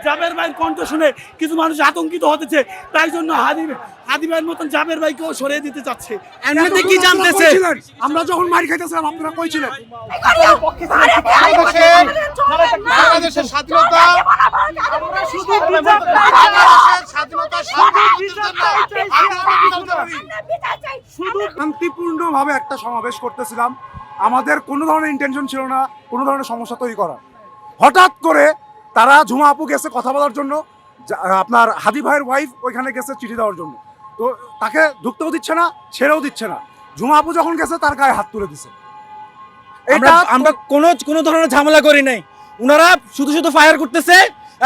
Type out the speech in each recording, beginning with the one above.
জাবের ভাইয়ের কণ্ঠ শুনে কিছু মানুষ আতঙ্কিত হতেছে, তাই জন্য হাদি ভাইয়ের মতন জাবের ভাইকেও সরিয়ে দিতে চাচ্ছে। এমনিতে কি জানতেছে? আমরা যখন মার খাইতেছিলাম আপনারা কই ছিলেন? বাংলাদেশের স্বাধীনতা শান্তিপূর্ণভাবে একটা সমাবেশ করতেছিলাম, আমাদের কোনো ধরনের ইন্টেনশন ছিল না কোনো ধরনের সমস্যা তৈরি করা। হঠাৎ করে তারা ঝুমা আপু গেছে কথা বলার জন্য, আপনার হাদি ভাইয়ের ওয়াইফ ওইখানে গেছে চিঠি দেওয়ার জন্য, তো তাকে ঢুকতেও দিচ্ছে না, ছেড়েও দিচ্ছে না। ঝুমা আপু যখন গেছে তার গায়ে হাত তুলে দিছে। আমরা কোনো ধরনের ঝামেলা করি নাই, ওনারা শুধু শুধু ফায়ার করতেছে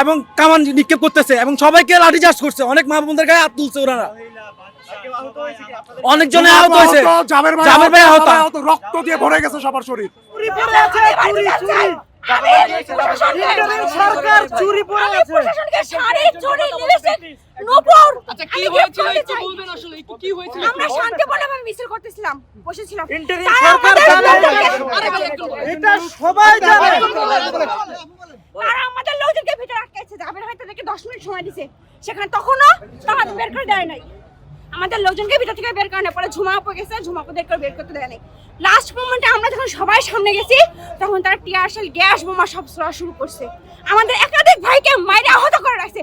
এবং কামান নিক্ষেপ করতেছে এবং সবাইকে লাঠিচার্জ করছে, অনেক মা বোনদের গায়ে হাত তুলছে ওনারা, অনেকজনে আহত হয়েছে। জাবের ভাই আহত, রক্ত দিয়ে ভরে গেছে সবার শরীর। সরকার চুরি পড়ে আছে, প্রশাসনকে শাড়ি চুরি লিপস্টিক নূপুর। আচ্ছা কি হয়েছিল একটু বলবেন, আসলে একটু কি হয়েছিল? আমরা শান্তিপূর্ণভাবে মিছিল করতেছিলাম, বসেছিলাম। সরকার এটা সবাই জানে। তারা আমাদের লোকজনকে ভিতরে আটকাইছে, জাবের ভাই তাদেরকে 10 মিনিট সময় দিয়েছে, সেখানে তখনও তারা বের করে দেয় নাই। আমাদের লোকজনকে ভিতর থেকে বের করে না, পরে ঝুমা আপু গেছে, ঝুমা আপু বের করতে দেয় নাই। লাস্ট মোমেন্টে আমরা যখন সবাই সামনে গেছি তখন তারা টিয়ার শেল, গ্যাস বোমা সব ছোড়া শুরু করছে, আমাদের একাধিক ভাইকে মাইরে আহত করে রাখছে।